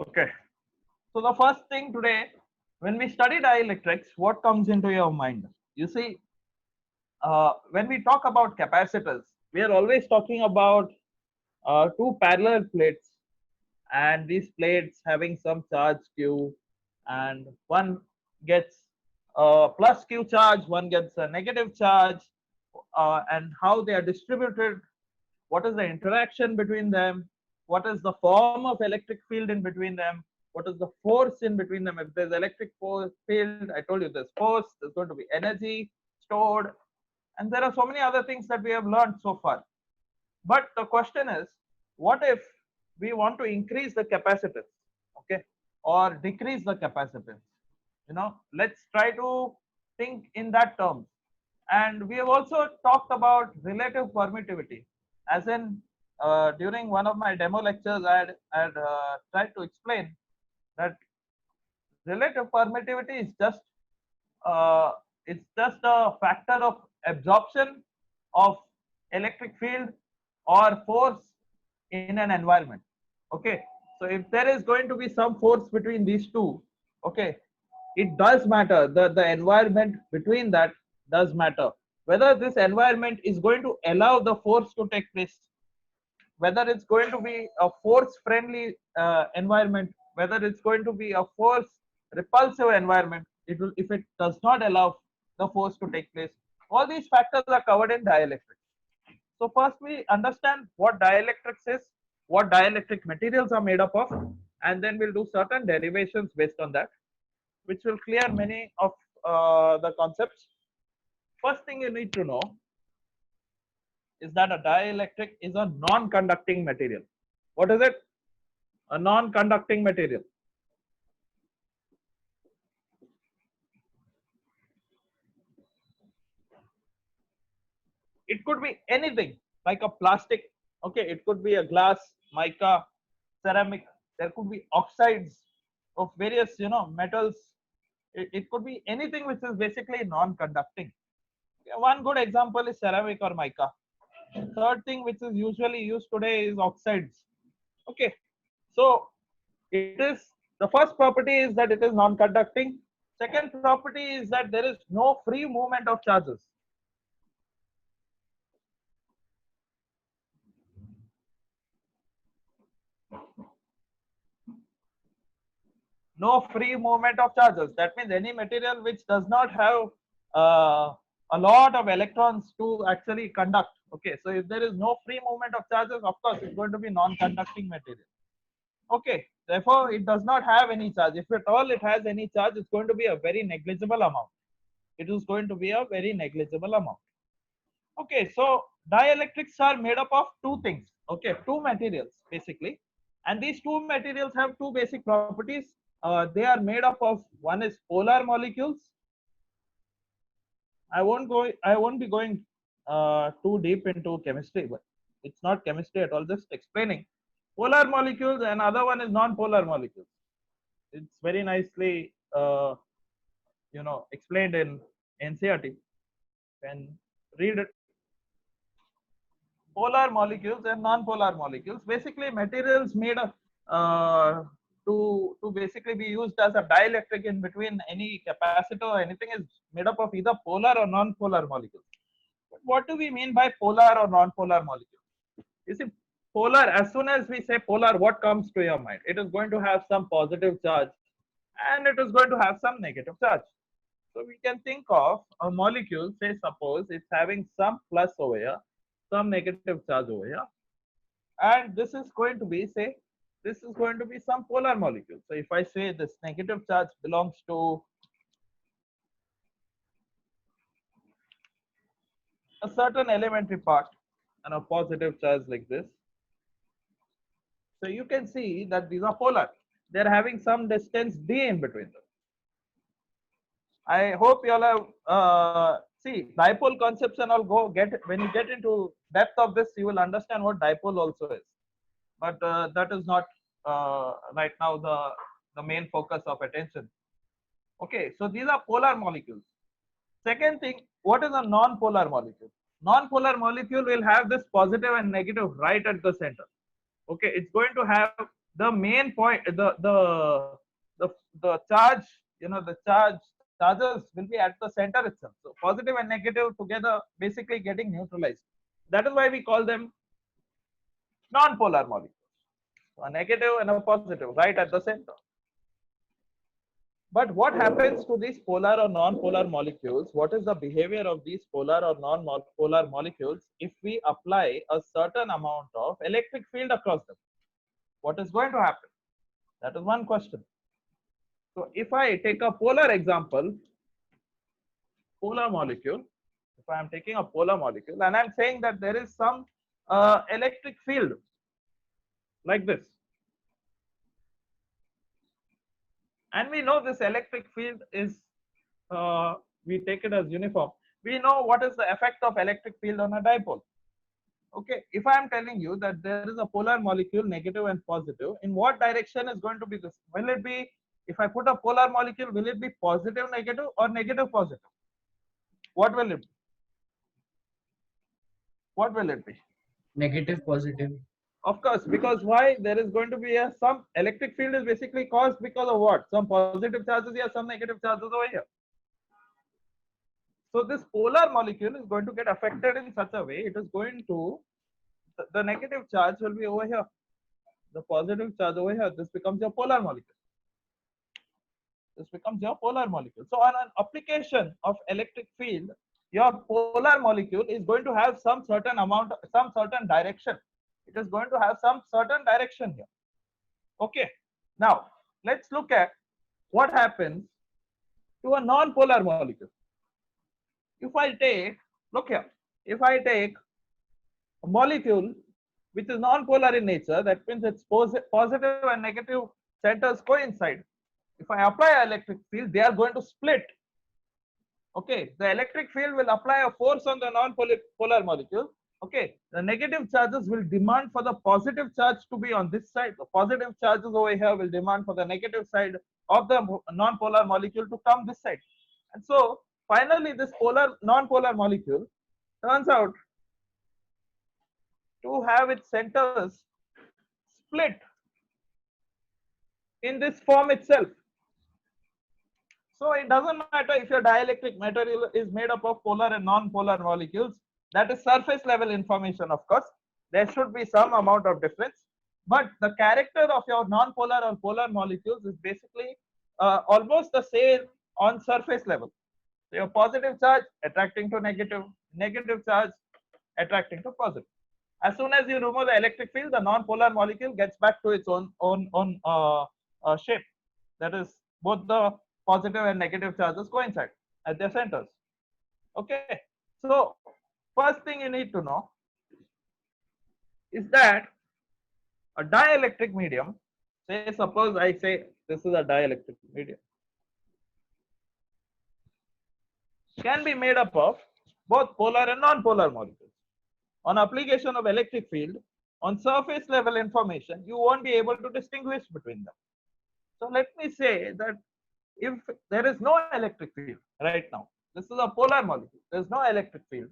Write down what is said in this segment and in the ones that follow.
Okay. So the first thing today, when we study dielectrics, what comes into your mind? You see, when we talk about capacitors, we are always talking about two parallel plates, and these plates having some charge q, and one gets a plus q charge, one gets a negative charge, and how they are distributed, what is the interaction between them, what is the form of electric field in between them, what is the force in between them. If there's electric force field, I told you there's force, there's going to be energy stored, and there are so many other things that we have learned so far. But the question is, what if we want to increase the capacitance, okay, or decrease the capacitance? Let's try to think in that terms. And we have also talked about relative permittivity, as in during one of my demo lectures, I had tried to explain that relative permittivity is uh, just a factor of absorption of electric field or force in an environment. Okay, so if there is going to be some force between these two, okay, it does matter. The environment between that does matter. Whether this environment is going to allow the force to take place, whether it's going to be a force friendly environment, whether it's going to be a force repulsive environment, it will, if it does not allow the force to take place. All these factors are covered in dielectrics. So first we understand what dielectrics is, what dielectric materials are made up of, and then we'll do certain derivations based on that, which will clear many of the concepts. First thing you need to know is that a dielectric is a non-conducting material. What is it? A non-conducting material. It could be anything like a plastic, okay, it could be a glass, mica, ceramic, there could be oxides of various metals. It could be anything which is basically non-conducting. One good example is ceramic or mica. Third thing which is usually used today is oxides. Okay, so it is, the first property is that it is non-conducting. Second property is that there is no free movement of charges. No free movement of charges. That means any material which does not have uh, a lot of electrons to actually conduct. Okay, so if there is no free movement of charges, of course it's going to be non-conducting material. Okay, therefore it does not have any charge. If at all it has any charge, it's going to be a very negligible amount. It is going to be a very negligible amount. Okay, so dielectrics are made up of two things. Okay, two materials basically, and these two materials have two basic properties. They are made up of, one is polar molecules. I won't be going too deep into chemistry, but it's not chemistry at all. Just explaining polar molecules, and other one is non-polar molecules. It's very nicely explained in NCERT. And read it. Polar molecules and non-polar molecules, basically materials made of to basically be used as a dielectric in between any capacitor or anything, is made up of either polar or non-polar molecules. But what do we mean by polar or non-polar molecules? You see, polar, as soon as we say polar, what comes to your mind? It is going to have some positive charge and it is going to have some negative charge. So we can think of a molecule, say suppose it's having some plus over here, some negative charge over here, and this is going to be, say, this is going to be some polar molecule. So if I say this negative charge belongs to a certain elementary part and a positive charge like this, so you can see that these are polar. They're having some distance d in between them. I hope you all have see dipole concepts and all. Go get, when you get into depth of this, you will understand what dipole also is. But that is not right now the main focus of attention. Okay, so these are polar molecules. Second thing, what is a non-polar molecule? Non-polar molecule will have this positive and negative right at the center. Okay, it's going to have the main point, the the charge, the charges will be at the center itself. So positive and negative together basically getting neutralized. That is why we call them non-polar molecules. So a negative and a positive right at the center. But what happens to these polar or non-polar molecules? What is the behavior of these polar or non-polar molecules if we apply a certain amount of electric field across them? What is going to happen? That is one question. So if I take a polar example, polar molecule, if I am taking a polar molecule and I'm saying that there is some electric field like this, and we know this electric field is, we take it as uniform. We know what is the effect of electric field on a dipole. Okay, if I am telling you that there is a polar molecule, negative and positive, in what direction is going to be this? Will it be, if I put a polar molecule, will it be positive negative or negative positive? What will it be? What will it be? Negative positive. Of course, because why? There is going to be some electric field is basically caused because of what? Some positive charges here, some negative charges over here. So this polar molecule is going to get affected in such a way, it is going to, the negative charge will be over here, the positive charge over here. This becomes your polar molecule. This becomes your polar molecule. So on an application of electric field, your polar molecule is going to have some certain amount, some certain direction. It is going to have some certain direction here. Okay. Now let's look at what happens to a non-polar molecule. If I take, look here, if I take a molecule which is non-polar in nature, that means its positive and negative centers coincide. If I apply an electric field, they are going to split. Okay, the electric field will apply a force on the non-polar molecule. Okay, the negative charges will demand for the positive charge to be on this side. The positive charges over here will demand for the negative side of the non-polar molecule to come this side. And so finally, this non-polar molecule turns out to have its centers split in this form itself. So it doesn't matter if your dielectric material is made up of polar and non-polar molecules. That is surface level information, of course. There should be some amount of difference. But the character of your non-polar or polar molecules is basically almost the same on surface level. So your positive charge attracting to negative, negative charge attracting to positive. As soon as you remove the electric field, the non-polar molecule gets back to its own shape. That is, both the positive and negative charges coincide at their centers. Okay. So first thing you need to know is that a dielectric medium, say suppose I say this is a dielectric medium, can be made up of both polar and non-polar molecules. On application of electric field, on surface level information, you won't be able to distinguish between them. So let me say that if there is no electric field right now, this is a polar molecule, there's no electric field.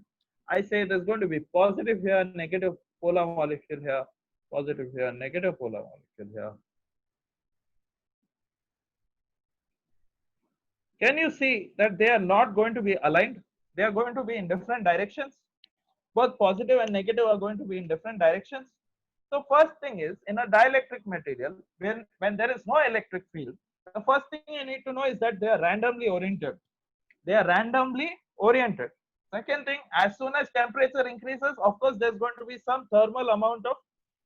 I say there's going to be positive here, negative polar molecule here, positive here, negative polar molecule here. Can you see that they are not going to be aligned? They are going to be in different directions. Both positive and negative are going to be in different directions. So first thing is, in a dielectric material, when there is no electric field, the first thing you need to know is that they are randomly oriented. They are randomly oriented. Second thing, as soon as temperature increases, of course, there's going to be some thermal amount of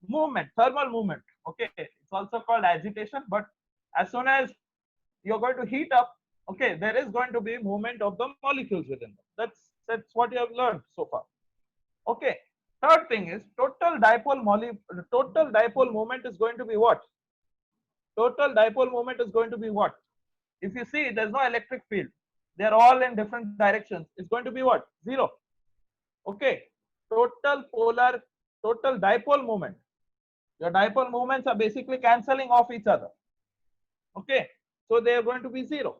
movement, thermal movement. Okay, it's also called agitation. But as soon as you're going to heat up, okay, there is going to be movement of the molecules within them. That's what you have learned so far. Okay. Third thing is total dipole moment is going to be what? Total dipole moment is going to be what? If you see, there's no electric field. They're all in different directions. It's going to be what? 0. Okay. Total dipole moment. Your dipole moments are basically cancelling off each other. Okay. So they are going to be 0.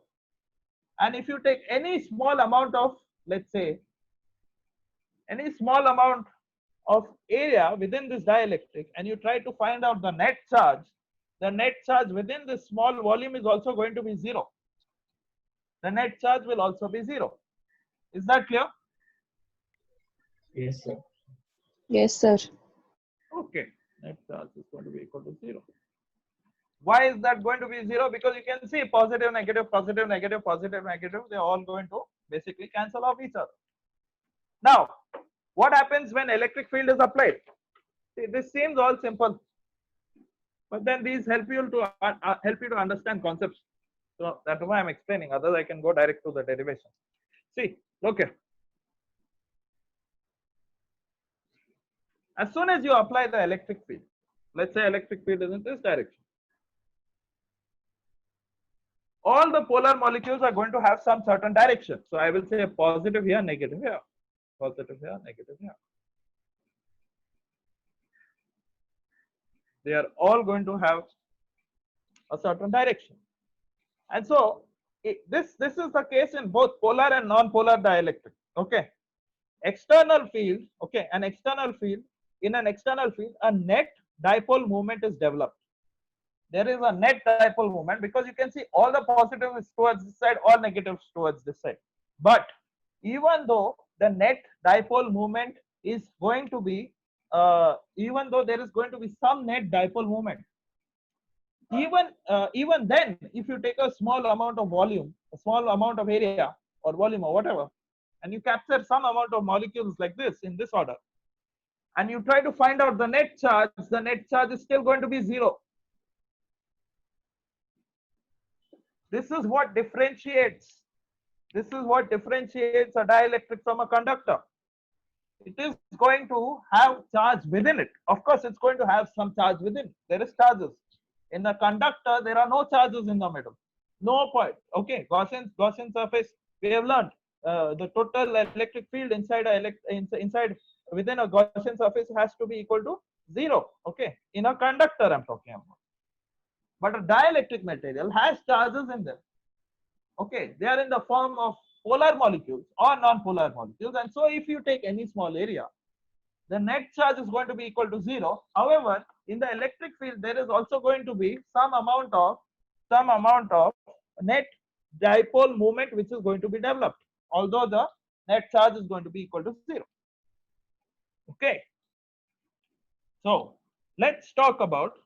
And if you take any small amount of, let's say, any small amount of area within this dielectric and you try to find out the net charge, the net charge within this small volume is also going to be 0. The net charge will also be 0. Is that clear? Yes, sir. Yes, sir. Okay. Net charge is going to be equal to 0. Why is that going to be 0? Because you can see positive, negative, positive, negative, positive, negative. They're all going to basically cancel off each other. Now, what happens when electric field is applied? See, this seems all simple, but then these help you to understand concepts. So that's why I'm explaining. Otherwise, I can go direct to the derivation. See, look here. As soon as you apply the electric field, let's say electric field is in this direction, all the polar molecules are going to have some certain direction. So I will say positive here, negative here, positive here, negative here. They are all going to have a certain direction. And so this is the case in both polar and non-polar dielectric. Okay. External field, okay, an external field, in an external field, a net dipole moment is developed. There is a net dipole moment because you can see all the positives towards this side, all negatives towards this side. But even though the net dipole moment is going to be, even though there is going to be some net dipole moment, even then, if you take a small amount of volume, a small amount of area or volume or whatever, and you capture some amount of molecules like this in this order, and you try to find out the net charge is still going to be 0. This is what differentiates a dielectric from a conductor. It is going to have charge within it. Of course, it's going to have some charge within. There is charges. In the conductor, there are no charges in the middle. No point. Okay, Gaussian surface, we have learned the total electric field inside within a Gaussian surface has to be equal to 0. Okay, in a conductor I'm talking about. But a dielectric material has charges in them. Okay, they are in the form of polar molecules or non-polar molecules. And so if you take any small area, the net charge is going to be equal to 0. However, in the electric field, there is also going to be some amount of net dipole moment which is going to be developed, although the net charge is going to be equal to 0. Okay. So let's talk about,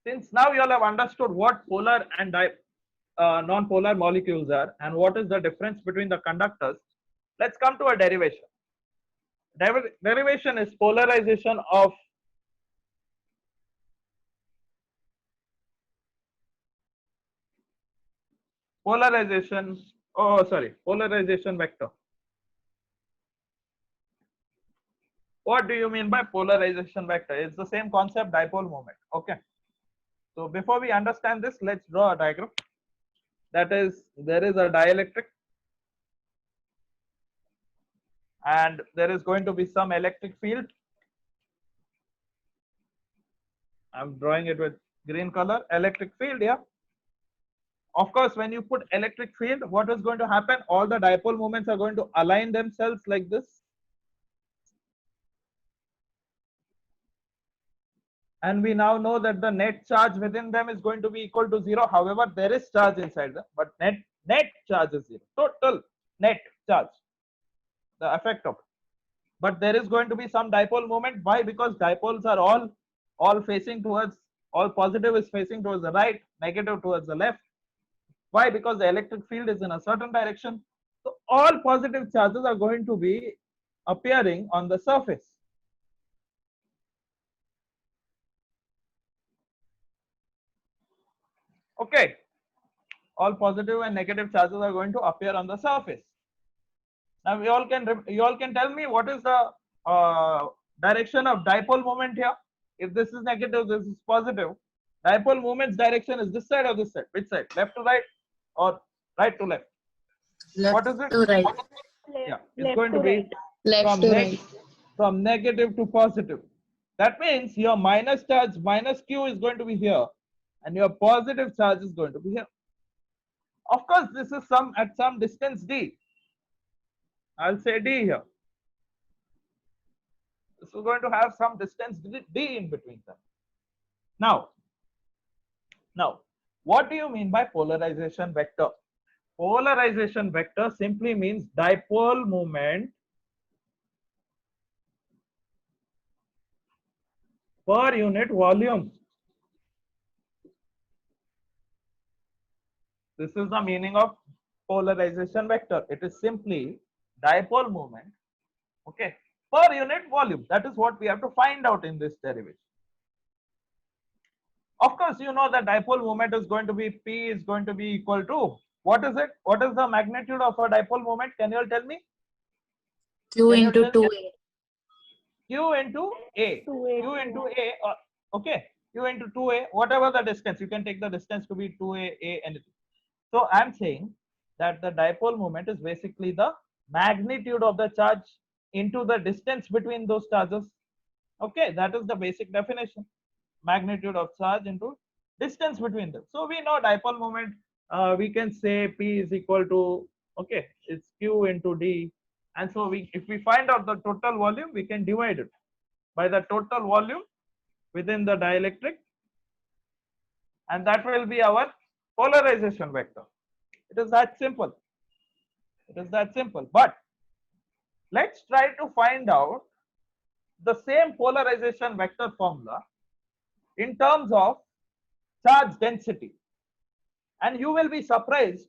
since now you all have understood what polar and non-polar molecules are and what is the difference between the conductors, let's come to a derivation. Derivation is polarization of polarization vector. What do you mean by polarization vector? It's the same concept, dipole moment. Okay. So before we understand this, let's draw a diagram. That is, there is a dielectric and there is going to be some electric field. I'm drawing it with green color, electric field, yeah. Of course, when you put electric field, what is going to happen? All the dipole moments are going to align themselves like this. And we now know that the net charge within them is going to be equal to 0. However, there is charge inside them, but net charge is 0. Total net charge, the effect of it. But there is going to be some dipole moment. Why? Because dipoles are all facing towards, all positive is facing towards the right, negative towards the left. Why? Because the electric field is in a certain direction. So all positive charges are going to be appearing on the surface. Okay. All positive and negative charges are going to appear on the surface. Now you all can tell me what is the direction of dipole moment here. If this is negative, this is positive. Dipole moment's direction is this side or this side? Which side? Left to right or right to left? Left What is it? to right. Yeah, it's going to be Left to right. from negative to positive. That means your minus charge, minus Q is going to be here, and your positive charge is going to be here. Of course, this is at some distance D. I'll say D here. This is going to have some distance D in between them. Now, Now, what do you mean by polarization vector? Polarization vector simply means dipole moment per unit volume. This is the meaning of polarization vector. It is simply dipole moment, okay, per unit volume. That is what we have to find out in this derivation. Of course, you know that dipole moment is going to be P is going to be equal to, what is it? What is the magnitude of a dipole moment? Can you all tell me? Q Can you into tell me? 2A. Q into A. 2A. Q into A. Okay. Q into 2A. Whatever the distance, you can take the distance to be 2A, A, anything. So I'm saying that the dipole moment is basically the magnitude of the charge into the distance between those charges. Okay, that is the basic definition. Magnitude of charge into distance between them. So we know dipole moment, we can say P is equal to, okay, it's Q into D. And so if we find out the total volume, we can divide it by the total volume within the dielectric. And that will be our polarization vector. It is that simple. It is that simple. But let's try to find out the same polarization vector formula in terms of charge density. And you will be surprised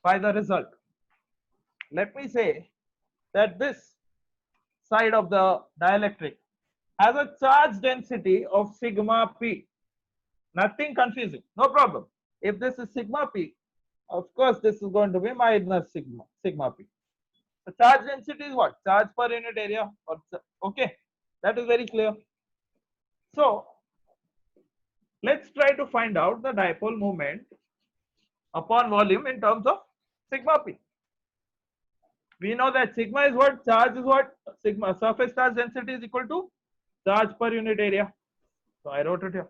by the result. Let me say that this side of the dielectric has a charge density of sigma p. Nothing confusing, no problem. If this is sigma p, of course this is going to be minus sigma p. The charge density is what? Charge per unit area. Okay, that is very clear. So let's try to find out the dipole moment upon volume in terms of sigma p. We know that sigma is what? Charge is what? Sigma surface charge density is equal to charge per unit area. So I wrote it here.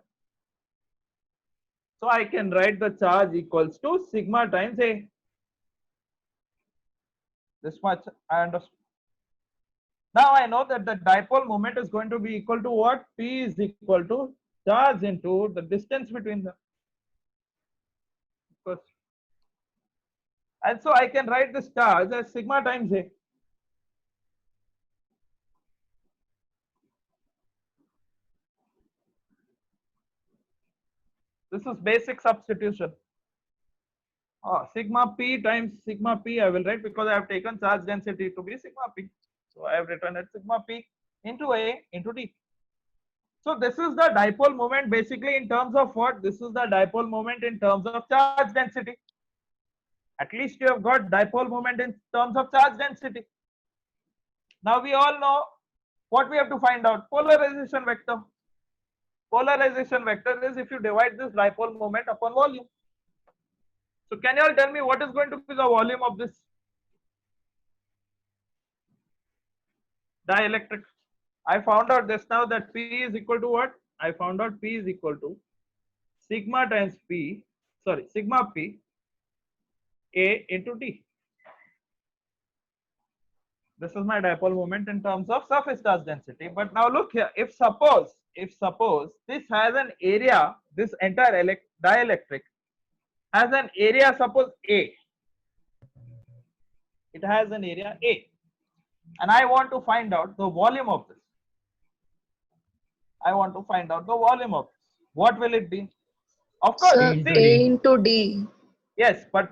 So I can write the charge equals to sigma times A. This much I understand. Now I know that the dipole moment is going to be equal to what? P is equal to charge into the distance between them. Of course. And so I can write this charge as sigma times A. This is basic substitution. Sigma P times sigma P I will write because I have taken charge density to be sigma P. So I have written it sigma P into A into D. So this is the dipole moment basically in terms of what? This is the dipole moment in terms of charge density. At least you have got dipole moment in terms of charge density. Now we all know what we have to find out. Polarization vector. Polarization vector is if you divide this dipole moment upon volume. So can you all tell me what is going to be the volume of this dielectric? I found out just now that P is equal to what? I found out P is equal to sigma times P, sorry, sigma P A into D. This is my dipole moment in terms of surface charge density. But now look here, if suppose this has an area, this entire dielectric has an area, suppose A. It has an area A. And I want to find out the volume of this. I want to find out the volume of this. What will it be? Of course, Sir, into A D. into D. yes, but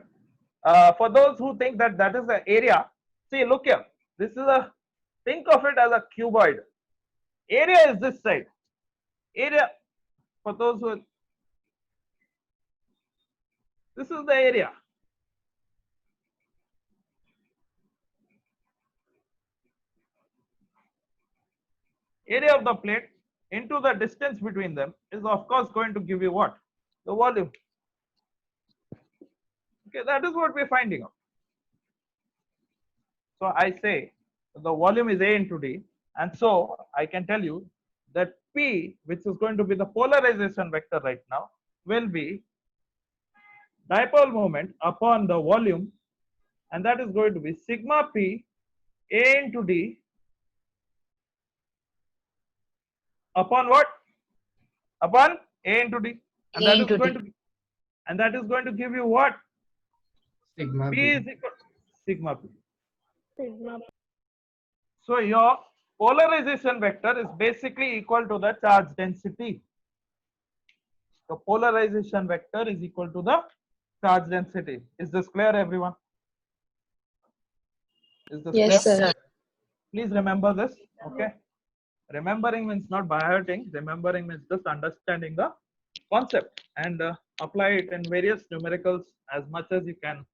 for those who think that that is the area, see, look here. This is a, think of it as a cuboid. Area is this side. Area, for those who, this is the area. Area of the plate into the distance between them is of course going to give you what? The volume. Okay, that is what we're finding out. So I say the volume is A into D, and so I can tell you that P, which is going to be the polarization vector right now, will be dipole moment upon the volume, and that is going to be sigma P A into D upon what? Upon A into D. And A that is into going D. to and that is going to give you what? Sigma P B. is equal sigma P. Sigma. So your polarization vector is basically equal to the charge density. The polarization vector is equal to the charge density. Is this clear, everyone? Is this clear? Yes, sir. Please remember this. Okay. Remembering means not by hearting. Remembering means just understanding the concept and apply it in various numericals as much as you can.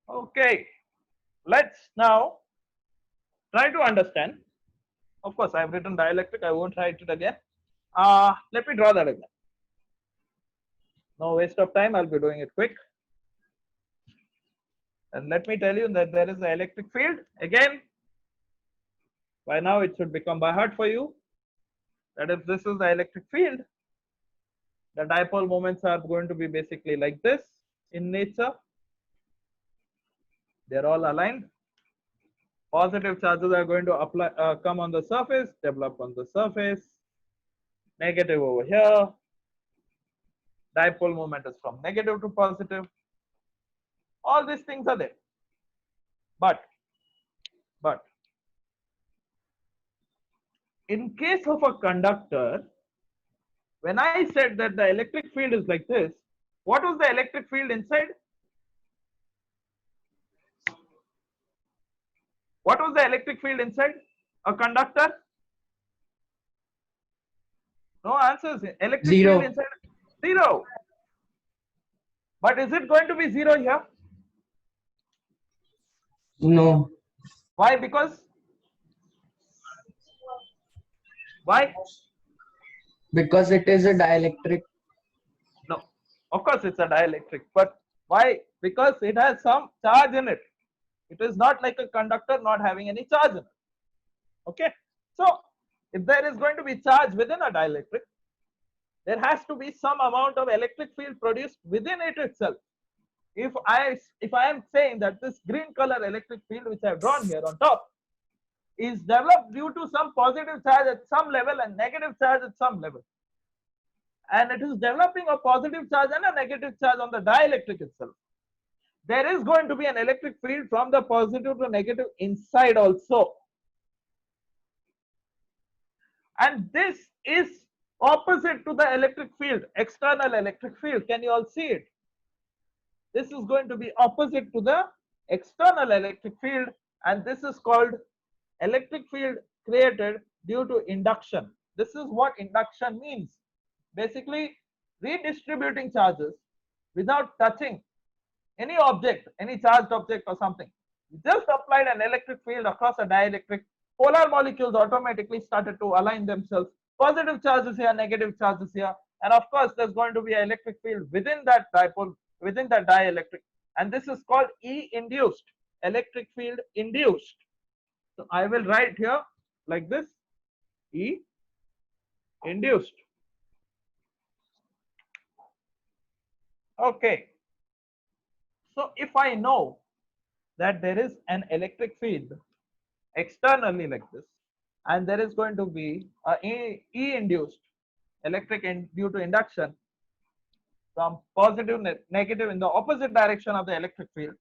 Okay. Let's now try to understand. Of course, I've written dielectric. I won't write it again. Let me draw that again. No waste of time. I'll be doing it quick. And let me tell you that there is an electric field. Again, by now it should become by heart for you. That if this is the electric field, the dipole moments are going to be basically like this in nature. They're all aligned. Positive charges are going to apply, come on the surface, develop on the surface. Negative over here. Dipole moment is from negative to positive. All these things are there. But in case of a conductor, when I said that the electric field is like this, what was the electric field inside? What was the electric field inside a conductor? No answers. Electric Zero. field inside zero. But is it going to be zero here? No. Why? Because why? Because it is a dielectric. No. Of course, it's a dielectric. But why? Because it has some charge in it. It is not like a conductor not having any charge in it. Okay. So, if there is going to be charge within a dielectric, there has to be some amount of electric field produced within it itself. If I am saying that this green color electric field which I have drawn here on top is developed due to some positive charge at some level and negative charge at some level, and it is developing a positive charge and a negative charge on the dielectric itself, there is going to be an electric field from the positive to negative inside also. And this is opposite to the electric field, external electric field. Can you all see it? This is going to be opposite to the external electric field, and this is called electric field created due to induction. This is what induction means. Basically, redistributing charges without touching any object, any charged object or something. You just applied an electric field across a dielectric, polar molecules automatically started to align themselves. Positive charges here, negative charges here, and of course there's going to be an electric field within that dipole, within that dielectric, and this is called E induced, electric field induced. So I will write here like this, E induced. Okay. So if I know that there is an electric field externally like this, and there is going to be a E induced electric due to induction from positive negative in the opposite direction of the electric field,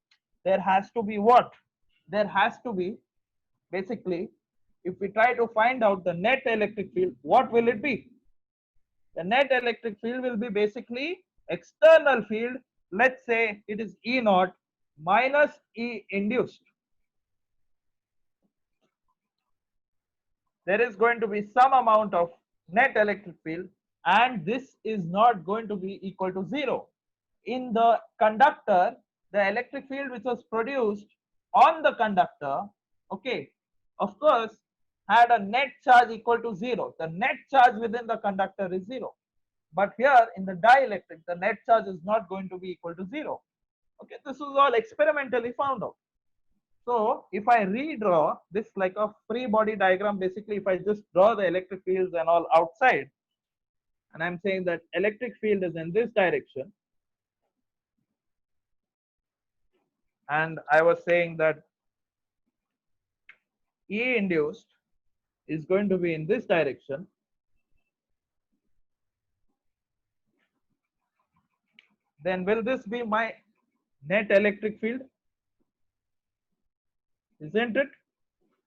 there has to be what? There has to be, basically, if we try to find out the net electric field, what will it be? The net electric field will be basically external field. Let's say it is E naught minus E induced. There is going to be some amount of net electric field, and this is not going to be equal to zero. In the conductor, the electric field which was produced on the conductor, okay, of course, had a net charge equal to zero. The net charge within the conductor is zero. But here in the dielectric, the net charge is not going to be equal to zero. Okay, this was all experimentally found out. So if I redraw this like a free body diagram, basically if I just draw the electric fields and all outside, and I'm saying that electric field is in this direction, and I was saying that E induced is going to be in this direction, then will this be my net electric field? Isn't it?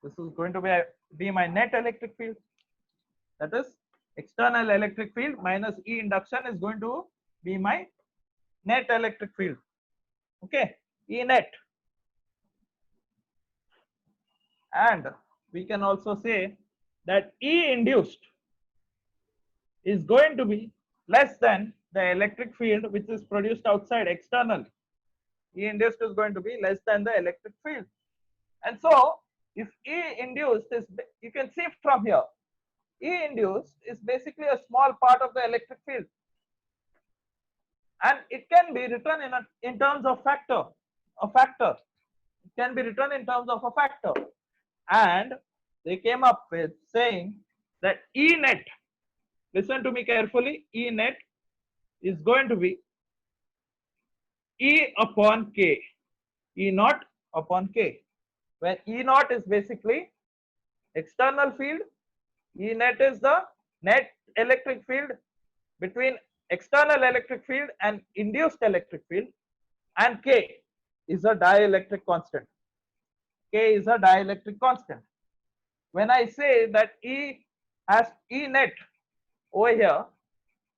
This is going to be my net electric field. That is, external electric field minus E induction is going to be my net electric field. Okay, E net. And we can also say that E induced is going to be less than the electric field which is produced outside external. E induced is going to be less than the electric field. And so if E induced is, you can see from here, E induced is basically a small part of the electric field. And it can be written in terms of factor. A factor. It can be written in terms of a factor. And they came up with saying that E net, listen to me carefully, E net is going to be E upon K, E naught upon K, where E naught is basically external field, E net is the net electric field between external electric field and induced electric field, and K is a dielectric constant. K is a dielectric constant. When I say that E has E net over here,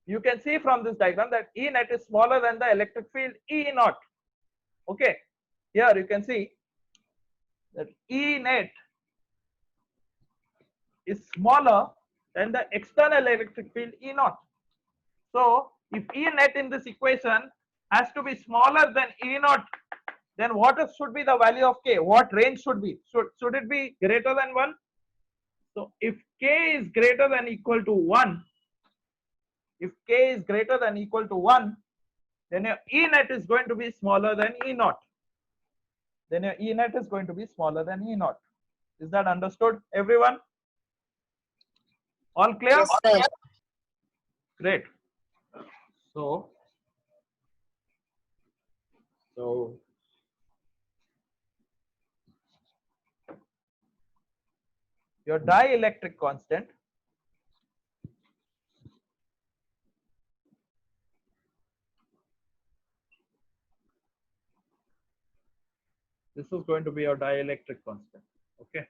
you can see from this diagram that E net is smaller than the electric field E naught. Okay, here you can see that E net is smaller than the external electric field E naught. So if E net in this equation has to be smaller than E naught, then what should be the value of K? What range should be? Should it be greater than 1? So if K is greater than equal to 1, if K is greater than equal to 1, then your E net is going to be smaller than E naught. Then your E net is going to be smaller than E naught. Is that understood, everyone? All clear? Yes, sir. Great. So your dielectric constant this is going to be your dielectric constant. Okay.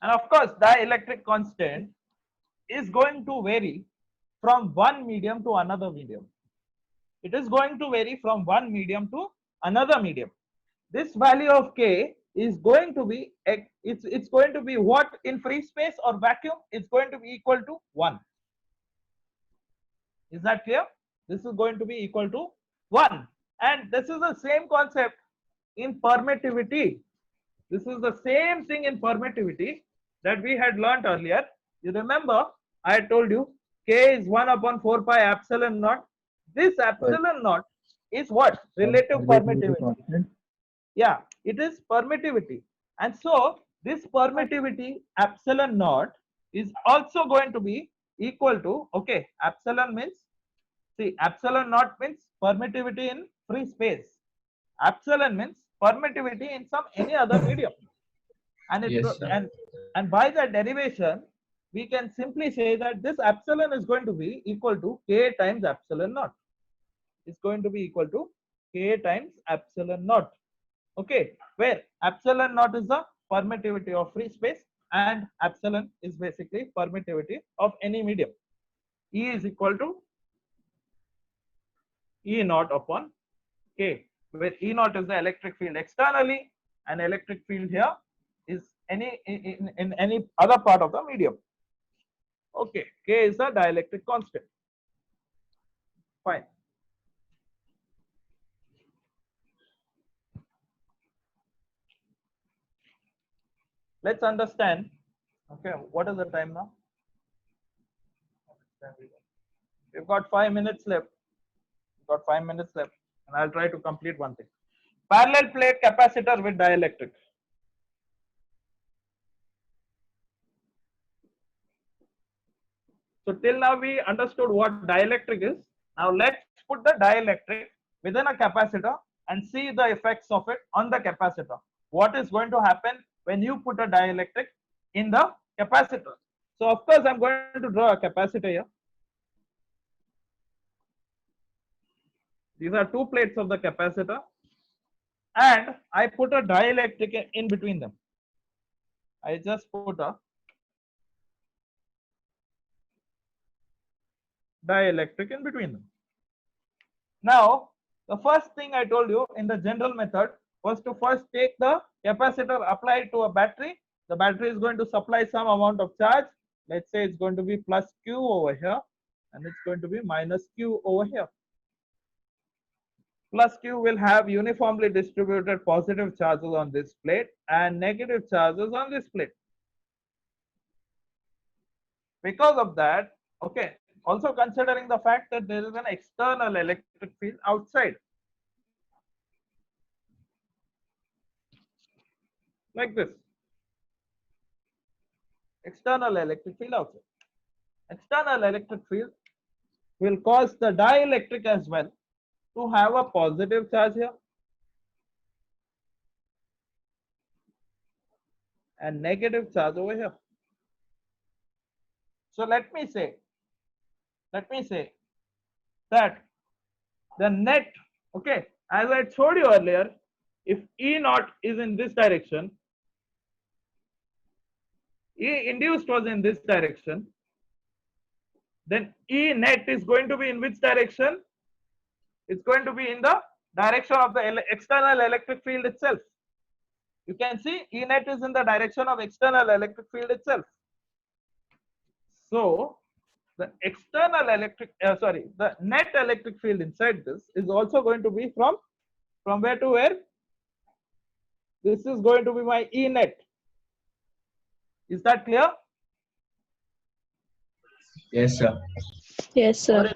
And of course, dielectric constant is going to vary from one medium to another medium. It is going to vary from one medium to another medium. This value of K is going to be, it's going to be what in free space or vacuum? It's going to be equal to 1. Is that clear? This is going to be equal to 1. And this is the same concept in permittivity. This is the same thing in permittivity that we had learnt earlier. You remember, I told you K is 1 upon 4 pi epsilon naught. This epsilon naught is what? Relative permittivity. Yeah, it is permittivity. And so this permittivity epsilon naught is also going to be equal to, okay, epsilon means, see, epsilon naught means permittivity in free space. Epsilon means permittivity in some any other medium. And it, Yes, and by that derivation, we can simply say that this epsilon is going to be equal to K times epsilon naught. It's going to be equal to K times epsilon naught. Okay, where epsilon naught is the permittivity of free space and epsilon is basically permittivity of any medium. E is equal to E naught upon K, where E naught is the electric field externally and electric field here is any in any other part of the medium. Okay, K is the dielectric constant. Fine. Let's understand. Okay, what is the time now? We've got 5 minutes left. We've got 5 minutes left, and I'll try to complete one thing. Parallel plate capacitor with dielectric. So till now we understood what dielectric is. Now let's put the dielectric within a capacitor and see the effects of it on the capacitor. What is going to happen when you put a dielectric in the capacitor? So of course I'm going to draw a capacitor here. These are two plates of the capacitor, and I put a dielectric in between them. I just put a dielectric in between them. Now, the first thing I told you in the general method was to first take the capacitor, apply it to a battery. The battery is going to supply some amount of charge. Let's say it's going to be plus Q over here, and it's going to be minus Q over here. Plus Q will have uniformly distributed positive charges on this plate and negative charges on this plate. Because of that, okay, also considering the fact that there is an external electric field outside, like this, external electric field outside. External electric field will cause the dielectric as well to have a positive charge here and negative charge over here. So let me say that the net, okay, as I showed you earlier, if E naught is in this direction, E induced was in this direction, then E net is going to be in which direction? It's going to be in the direction of the external electric field itself. You can see E net is in the direction of external electric field itself. So the external electric, the net electric field inside this is also going to be from where to where? This is going to be my E net. Is that clear? Yes, sir. Yes, sir.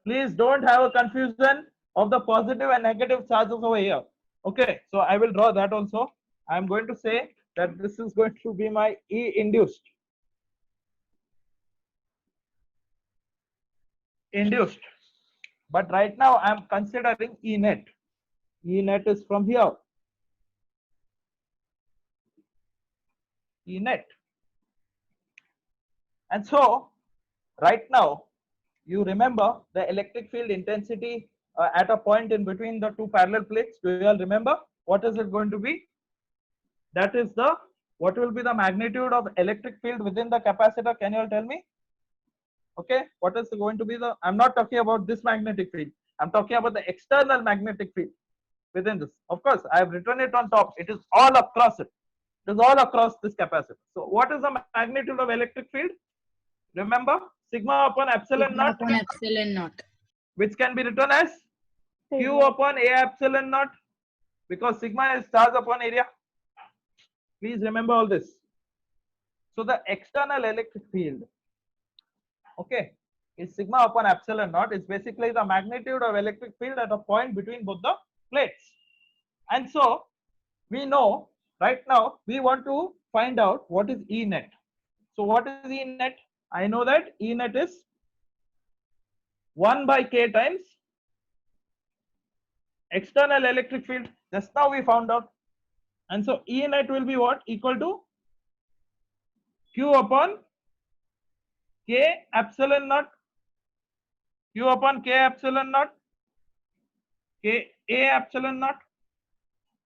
Please don't have a confusion of the positive and negative charges over here. Okay, so I will draw that also. I am going to say that this is going to be my E induced. But right now I am considering E net. E net is from here. E net. And so right now you remember the electric field intensity at a point in between the two parallel plates. Do you all remember? What is it going to be? That is what will be the magnitude of electric field within the capacitor? Can you all tell me? Okay, what is going to be the, I'm not talking about this magnetic field, I'm talking about the external magnetic field within this. Of course, I have written it on top. It is all across it. It is all across this capacitor. So what is the magnitude of electric field? Remember, sigma upon epsilon naught, which can be written as Q upon A epsilon naught, because sigma is charge upon area. Please remember all this. So the external electric field, okay, is sigma upon epsilon naught. Is basically the magnitude of electric field at a point between both the plates. And so we know right now we want to find out what is E net. So what is E net? I know that E net is 1 by K times external electric field. Just now we found out. And so E net will be what? Equal to Q upon K epsilon naught. Q upon K epsilon naught. K A epsilon naught.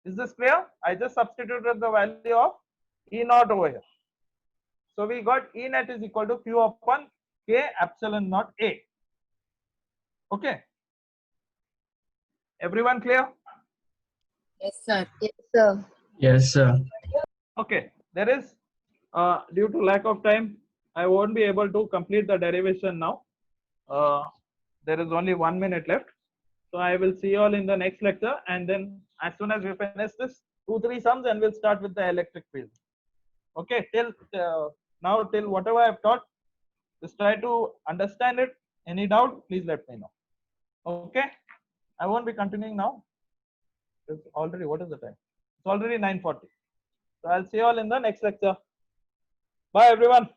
Is this clear? I just substituted the value of E naught over here. So we got E net is equal to Q upon K epsilon naught A. Okay. Everyone clear? Yes, sir. Yes, sir. Yes, sir. Okay. There is, due to lack of time, I won't be able to complete the derivation now. There is only 1 minute left. So I will see you all in the next lecture, and then as soon as we finish this 2-3 sums, and we'll start with the electric field. Okay, till now, till whatever I've taught, just try to understand it. Any doubt, please let me know. Okay, I won't be continuing now. It's already, what is the time? It's already 9:40. So I'll see you all in the next lecture. Bye everyone.